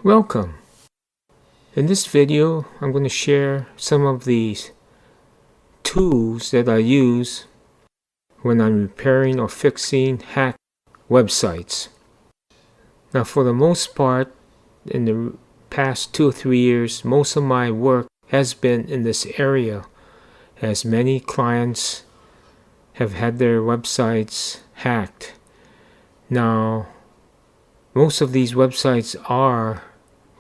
Welcome. In this video, I'm going to share some of these tools that I use when I'm repairing or fixing hacked websites. Now, for the most part, in the past 2 or 3 years, most of my work has been in this area, as many clients have had their websites hacked. Now, most of these websites are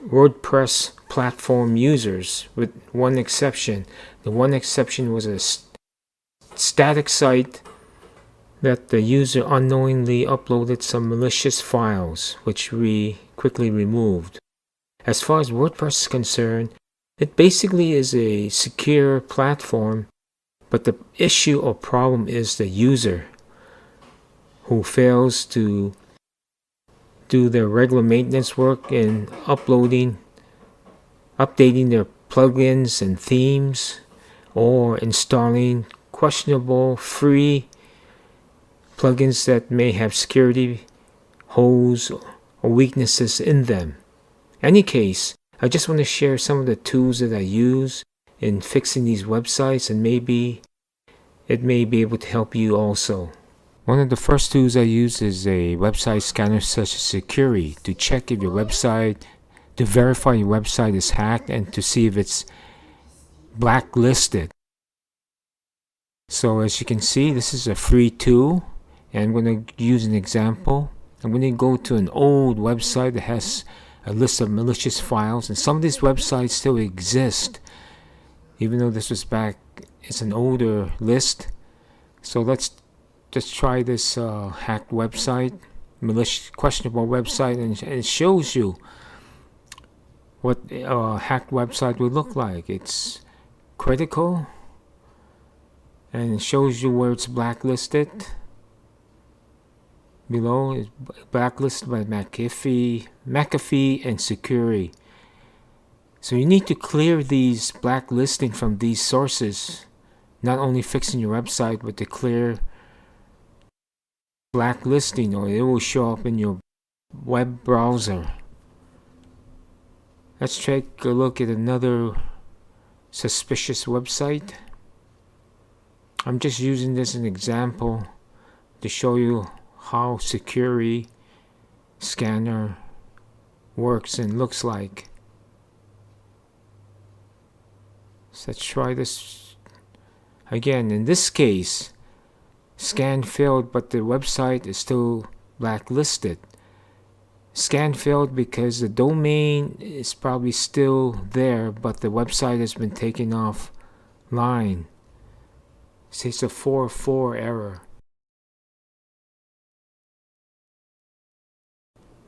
WordPress platform users, with one exception. The one exception was a static site that the user unknowingly uploaded some malicious files, which we quickly removed. As far as WordPress is concerned, it basically is a secure platform, but the issue or problem is the user who fails to do their regular maintenance work in updating their plugins and themes, or installing questionable free plugins that may have security holes or weaknesses in them. In any case, I just want to share some of the tools that I use in fixing these websites, and maybe it may be able to help you also. One of the first tools I use is a website scanner such as Sucuri to check if your website, to verify your website is hacked and to see if it's blacklisted. So as you can see, this is a free tool, and I'm going to use an example. I'm going to go to an old website that has a list of malicious files, and some of these websites still exist, even though this was back, it's an older list. So let's just try this hacked website, malicious, questionable website, and it shows you what a hacked website would look like. It's critical, and it shows you where it's blacklisted. Below is blacklisted by McAfee and Sucuri. So you need to clear these blacklisting from these sources, not only fixing your website, but to clear blacklisting, or it will show up in your web browser. Let's take a look at another suspicious website. I'm just using this as an example to show you how Sucuri scanner works and looks like. So let's try this again. In this case, scan failed, but the website is still blacklisted. Scan failed because the domain is probably still there, but the website has been taken offline. So it's a 404 error.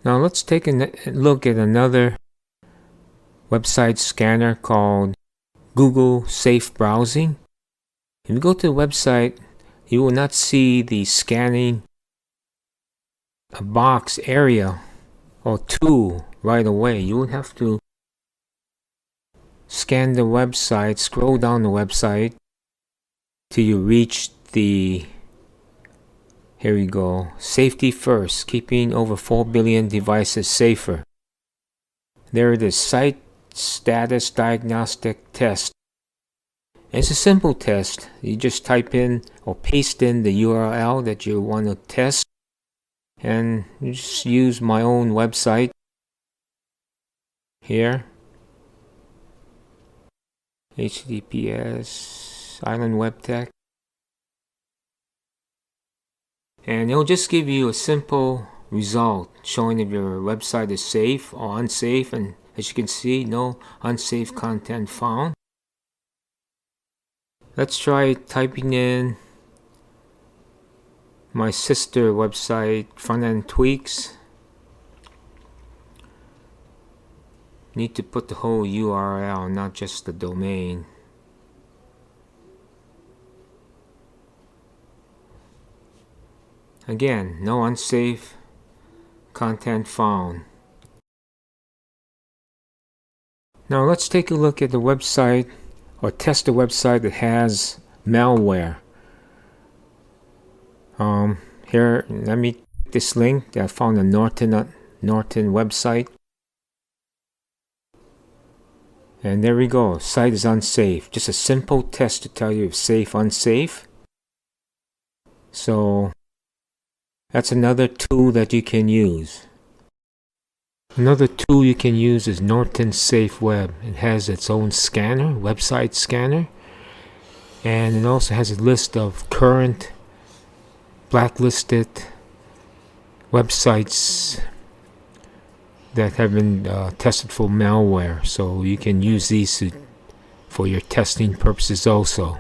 Now let's take a look at another website scanner called Google Safe Browsing. If you go to the website, you will not see the scanning a box area or tool right away. You will have to scan the website, scroll down the website till you reach the, here we go, safety first, keeping over 4 billion devices safer. There it is, site status diagnostic test. It's a simple test. You just type in or paste in the URL that you want to test, and you just use my own website here, HTTPS Island Web Tech, and it'll just give you a simple result showing if your website is safe or unsafe, and as you can see, no unsafe content found. Let's try typing in my sister website, Front End Tweaks. Need to put the whole URL, not just the domain. Again, no unsafe content found. Now let's take a look at the website, or test a website that has malware. Here, let me take this link that I found a Norton website. And there we go. Site is unsafe. Just a simple test to tell you if safe, unsafe. So that's another tool that you can use. Another tool you can use is Norton Safe Web. It has its own scanner, website scanner. And it also has a list of current blacklisted websites that have been tested for malware. So you can use these for your testing purposes also.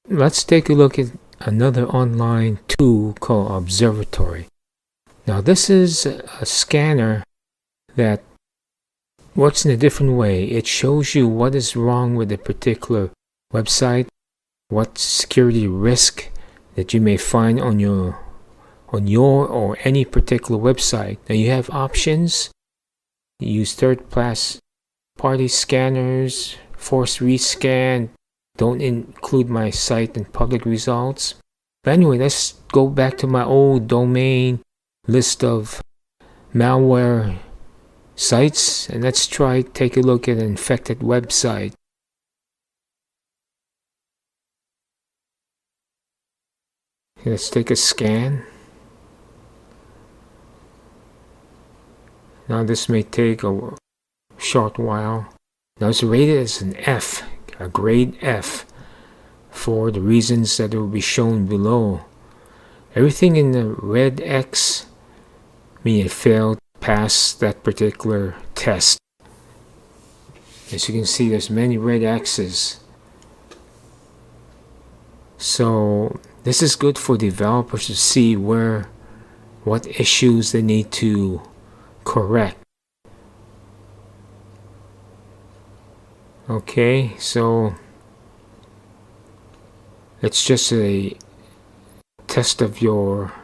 Let's take a look at another online tool called Observatory. Now this is a scanner that works in a different way. It shows you what is wrong with a particular website, what security risk that you may find on your or any particular website. Now you have options. You use third-party scanners, force rescan, don't include my site in public results. But anyway, let's go back to my old domain list of malware sites, and let's take a look at an infected website. Let's take a scan. Now this may take a short while. Now it's rated as an F, a grade F, for the reasons that will be shown below. Everything in the red X means it failed pass that particular test. As you can see, there's many red X's. So this is good for developers to see what issues they need to correct. Okay, so it's just a test of your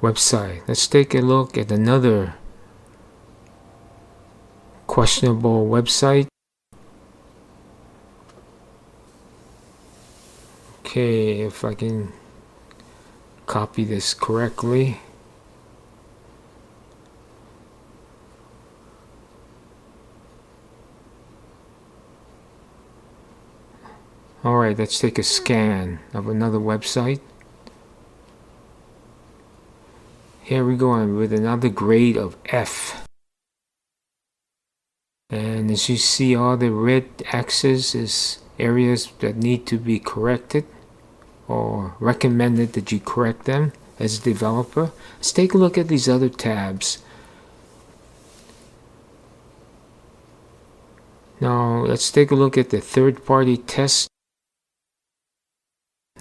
website. Let's take a look at another questionable website. Okay, if I can copy this correctly. Alright, let's take a scan of another website. Here we go with another grade of F. And as you see, all the red X's is areas that need to be corrected or recommended that you correct them as a developer. Let's take a look at these other tabs. Now let's take a look at the third-party test.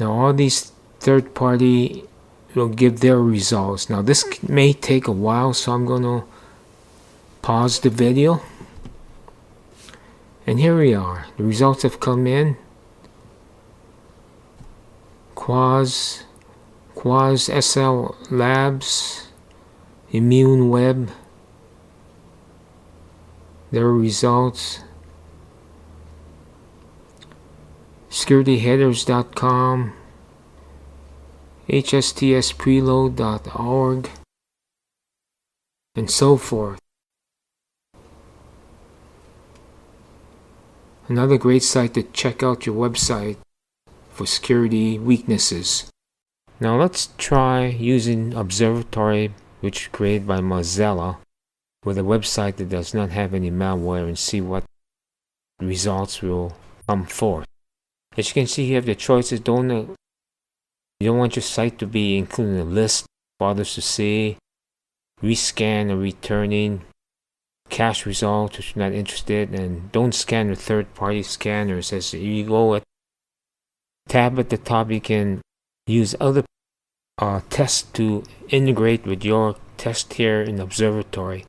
Now all these third-party will give their results. Now this may take a while, so I'm going to pause the video. And here we are. The results have come in. Qualys SSL Labs, Immune Web, their results. SecurityHeaders.com, HSTSpreload.org, and so forth. Another great site to check out your website for security weaknesses. Now let's try using Observatory, which is created by Mozilla, with a website that does not have any malware, and see what results will come forth. As you can see, you have the choices. You don't want your site to be included in a list for others to see. Rescan or returning. Cache results, which you're not interested, and don't scan with third-party scanners. As you go at tab at the top, you can use other tests to integrate with your test here in Observatory.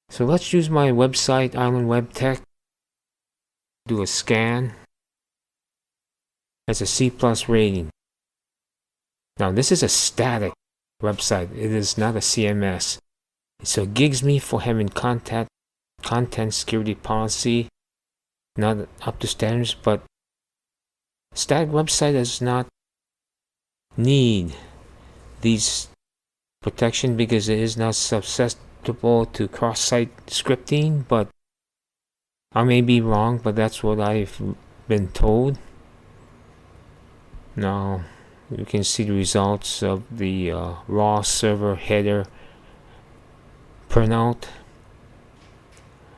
So let's use my website, Island Web Tech. Do a scan. Has a C+ rating. Now this is a static website. It is not a CMS. So it gigs me for having content security policy not up to standards, but static website does not need these protection because it is not susceptible to cross-site scripting. But I may be wrong, but that's what I've been told. Now you can see the results of the raw server header printout.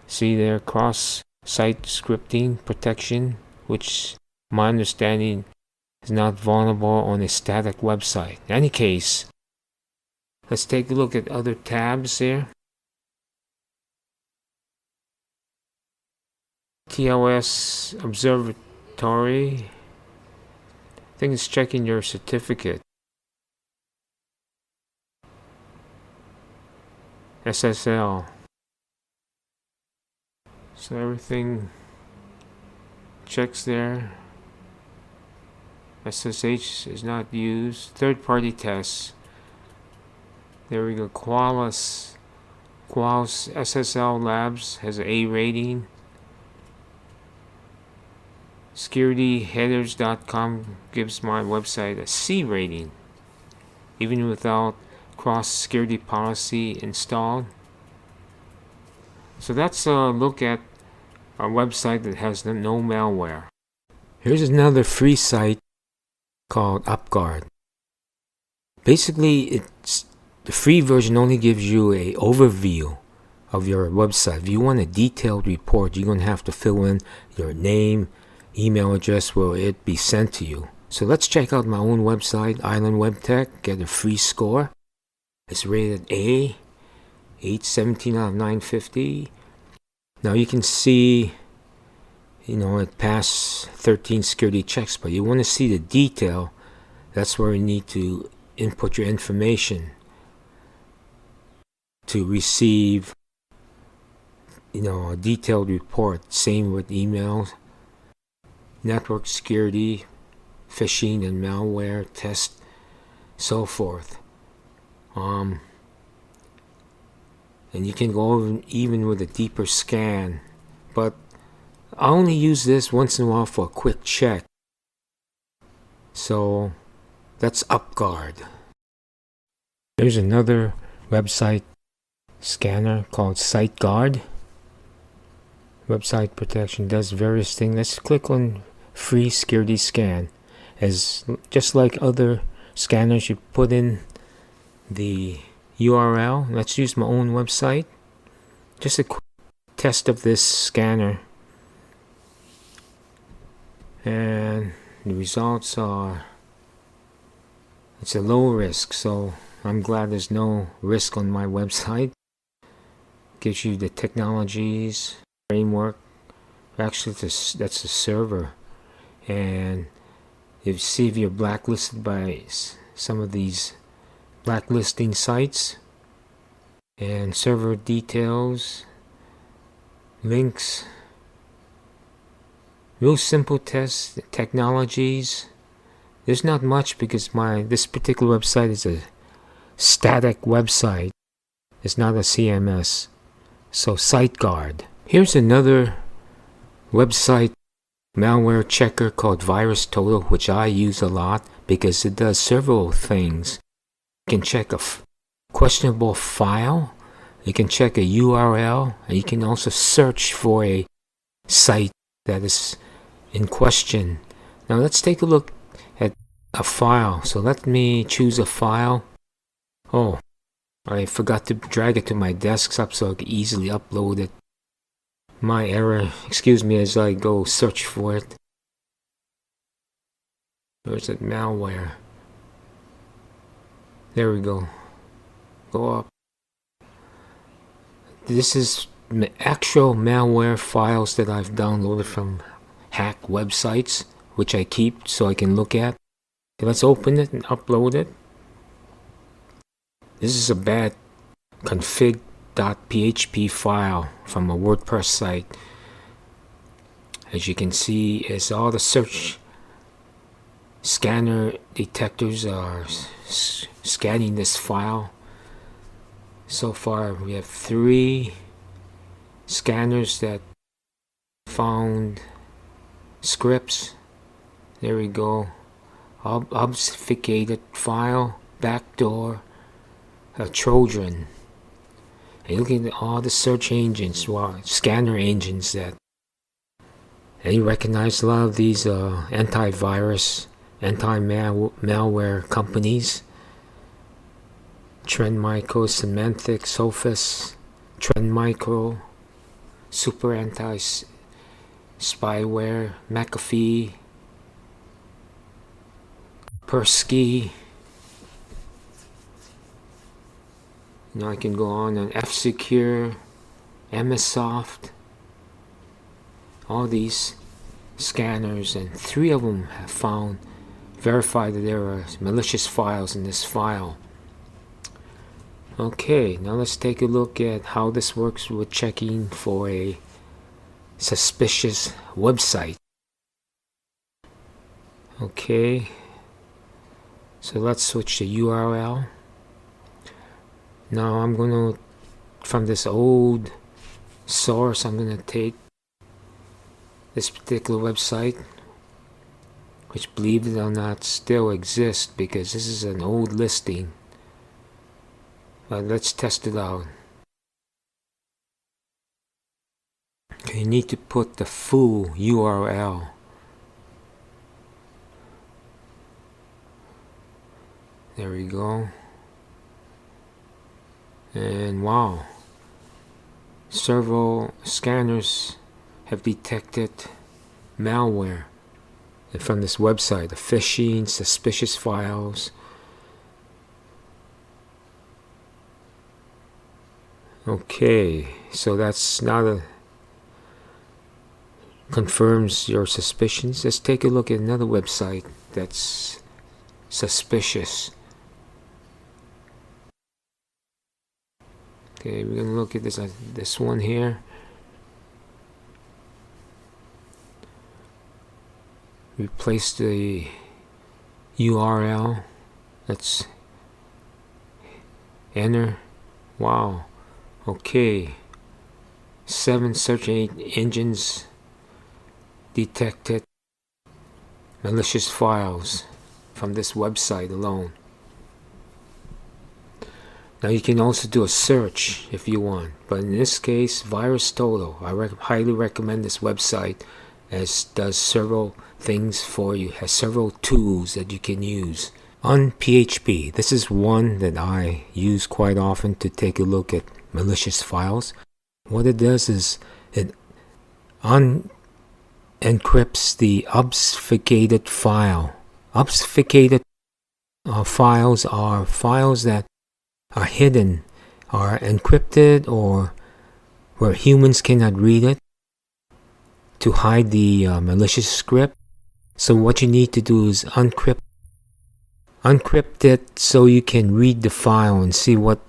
See there, cross-site scripting protection, which my understanding is not vulnerable on a static website. In any case, let's take a look at other tabs there. TLS Observatory. I think it's checking your certificate. SSL. So everything checks there. SSH is not used. Third-party tests. There we go. Qualys SSL Labs has an A rating. SecurityHeaders.com gives my website a C rating, even without cross-security policy installed. So that's a look at a website that has no malware. Here's another free site called Upguard. Basically, the free version only gives you an overview of your website. If you want a detailed report, you're going to have to fill in your name, email address will it be sent to you. So let's check out my own website, Island Web Tech, get a free score. It's rated A, 817 out of 950. Now you can see, it passed 13 security checks, but you want to see the detail. That's where you need to input your information to receive, a detailed report. Same with emails. Network security, phishing and malware test, so forth. And you can go even with a deeper scan, but I only use this once in a while for a quick check. So that's Upguard. There's another website scanner called Siteguard. Website protection, does various things. Let's click on free security scan. Just like other scanners, you put in the URL. Let's use my own website. Just a quick test of this scanner. And the results are, it's a low risk, so I'm glad there's no risk on my website. Gives you the technologies, framework. Actually, that's a server. And if you're blacklisted by some of these blacklisting sites, and server details, links, real simple tests, technologies. There's not much because this particular website is a static website. It's not a CMS. So Siteguard. Here's another website malware checker called Virustotal, which I use a lot because it does several things. You can check a questionable file, you can check a URL, and you can also search for a site that is in question. Now let's take a look at a file. So let me choose a file. Oh, I forgot to drag it to my desktop so I could easily upload it. My error, excuse me as I go search for it. Where's that malware? There we go. Go up. This is actual malware files that I've downloaded from hack websites, which I keep so I can look at. Okay, let's open it and upload it. This is a bad config.php file from a WordPress site. As you can see, as all the search scanner detectors are scanning this file. So far we have 3 scanners that found scripts. There we go. Obfuscated file, backdoor, a Trojan. And looking at all the search engines, scanner engines that And you recognize a lot of these antivirus, anti-malware companies. Trend Micro, Symantec, Sophos, Trend Micro, Super Anti-Spyware, McAfee, Persky. Now I can go on and F-Secure, MSsoft. All these scanners, and 3 of them have verified that there are malicious files in this file. Okay, now let's take a look at how this works with checking for a suspicious website. Okay, so let's switch the URL. Now I'm going to, from this old source, I'm going to take this particular website, which, believe it or not, still exists because this is an old listing. But let's test it out. Okay, you need to put the full URL. There we go. And wow, several scanners have detected malware from this website, the phishing, suspicious files. Okay, so that's not confirms your suspicions. Let's take a look at another website that's suspicious. Okay, we're gonna look at this one here. Replace the URL. Let's enter. Wow. Okay, 7 search engines detected malicious files from this website alone. Now you can also do a search if you want, but in this case, Virustotal, I highly recommend this website, as does several things for you, has several tools that you can use. UnPHP, this is one that I use quite often to take a look at malicious files. What it does is it encrypts the obfuscated file. Obfuscated files are files that are hidden, are encrypted, or where humans cannot read it, to hide the malicious script. So what you need to do is uncrypt it so you can read the file and see what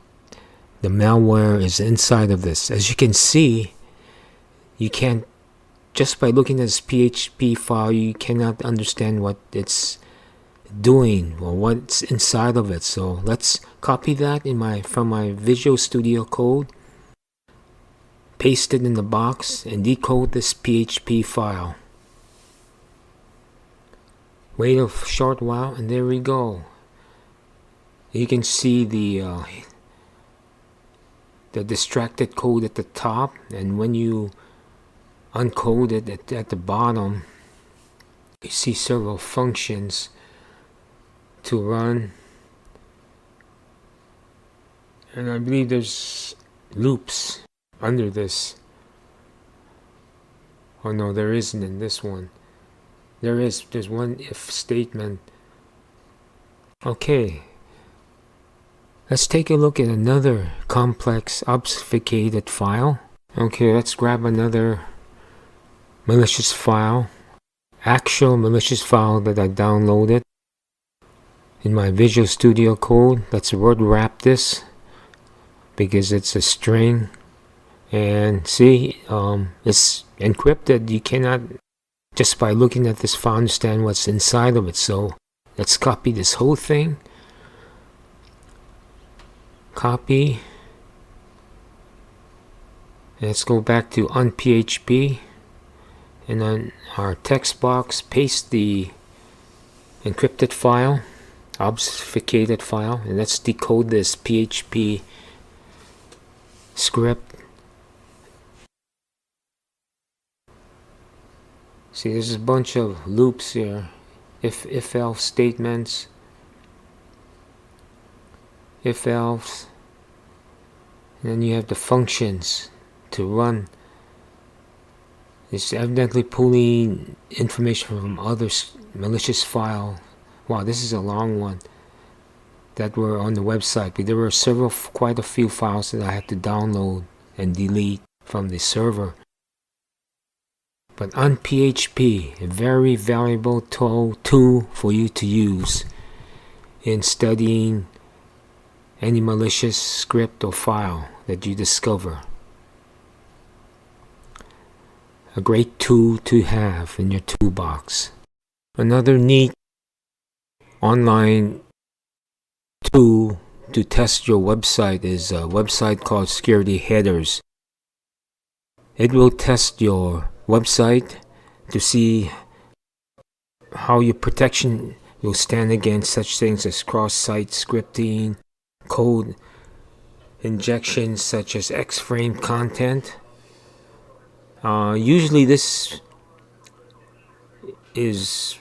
the malware is inside of this. As you can see, you can't, just by looking at this PHP file, you cannot understand what it's doing or what's inside of it. So let's copy that from my Visual Studio Code, paste it in the box, and decode this PHP file. Wait a short while, and there we go. You can see the distracted code at the top, and when you uncode it at the bottom, you see several functions to run, and I believe there's loops under this. Oh no, there isn't in this one. There's one if statement. Okay, let's take a look at another complex obfuscated file. Okay, let's grab another malicious file, actual malicious file that I downloaded in my Visual Studio Code. Let's word wrap this because it's a string, and see, it's encrypted. You cannot, just by looking at this file, understand what's inside of it. So let's copy this whole thing. Copy. Let's go back to UnPHP, and on our text box, paste the encrypted file, obfuscated file, and let's decode this PHP script. See, there's a bunch of loops here. If else statements, if else, and then you have the functions to run. It's evidently pulling information from other malicious file. Wow, this is a long one that were on the website, but there were quite a few files that I had to download and delete from the server. But UnPHP, a very valuable tool for you to use in studying any malicious script or file that you discover. A great tool to have in your toolbox. Another neat online tool to test your website is a website called Security Headers. It will test your website to see how your protection will stand against such things as cross-site scripting, code injections such as X-frame content. Usually this is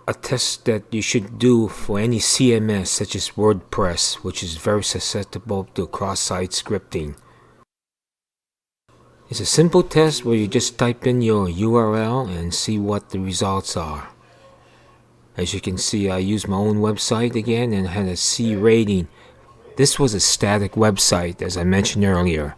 a test that you should do for any CMS such as WordPress, which is very susceptible to cross-site scripting. It's a simple test where you just type in your URL and see what the results are. As you can see, I used my own website again and had a C rating. This was a static website, as I mentioned earlier.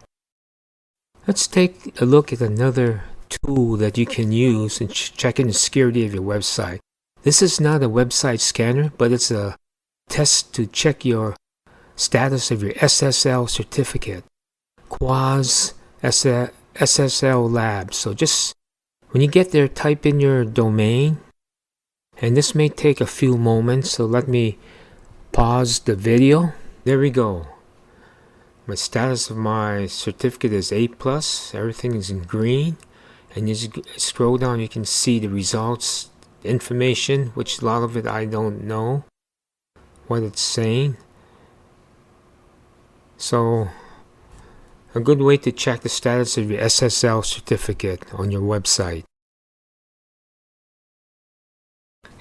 Let's take a look at another tool that you can use in checking the security of your website. This is not a website scanner, but it's a test to check your status of your SSL certificate. Qualys SSL Labs. So just when you get there, type in your domain, and this may take a few moments, so let me pause the video. There we go. My status of my certificate is A+, everything is in green, and as you scroll down you can see the results, information, which a lot of it I don't know what it's saying. So a good way to check the status of your SSL certificate on your website.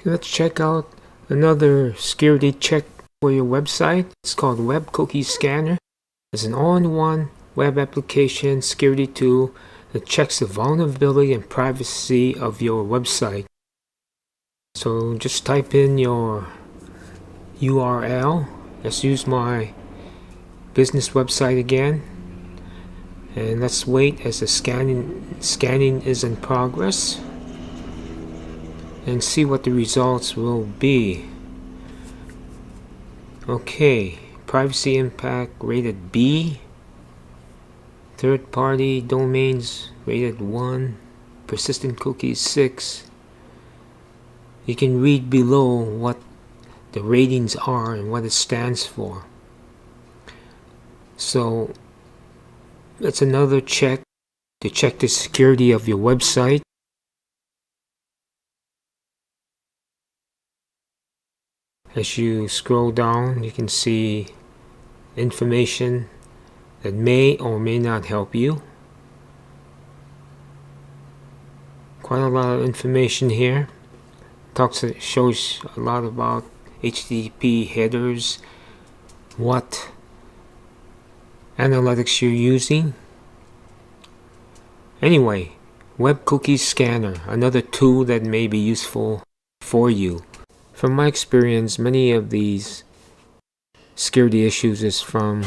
Let's check out another security check for your website. It's called Web Cookie Scanner. It's an all-in-one web application security tool that checks the vulnerability and privacy of your website. So just type in your URL. Let's use my business website again. And let's wait as the scanning is in progress and see what the results will be. Okay, privacy impact rated B, third party domains rated 1, persistent cookies 6. You can read below what the ratings are and what it stands for. So that's another check to check the security of your website. As you scroll down, you can see information that may or may not help you. Quite a lot of information here. Shows a lot about HTTP headers, what analytics you're using. Anyway, Web Cookie Scanner, another tool that may be useful for you. From my experience, many of these security issues is from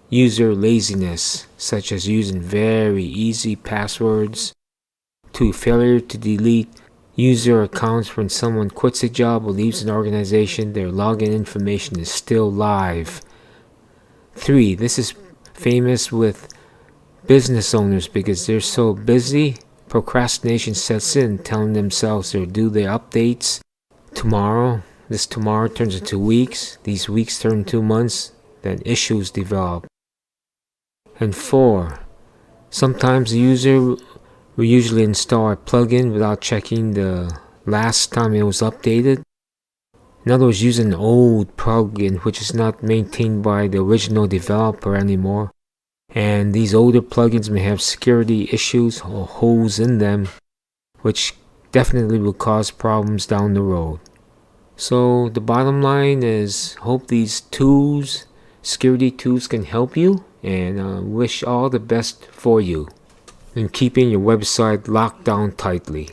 user laziness, such as using very easy passwords, to failure to delete user accounts when someone quits a job or leaves an organization, their login information is still live. 3. This is famous with business owners because they're so busy, procrastination sets in, telling themselves they'll do their updates tomorrow. This tomorrow turns into weeks, these weeks turn into months, then issues develop. And 4. Sometimes the user will usually install a plugin without checking the last time it was updated. In other words, using an old plugin which is not maintained by the original developer anymore. And these older plugins may have security issues or holes in them which definitely will cause problems down the road. So the bottom line is, hope these tools, security tools, can help you, and wish all the best for you in keeping your website locked down tightly.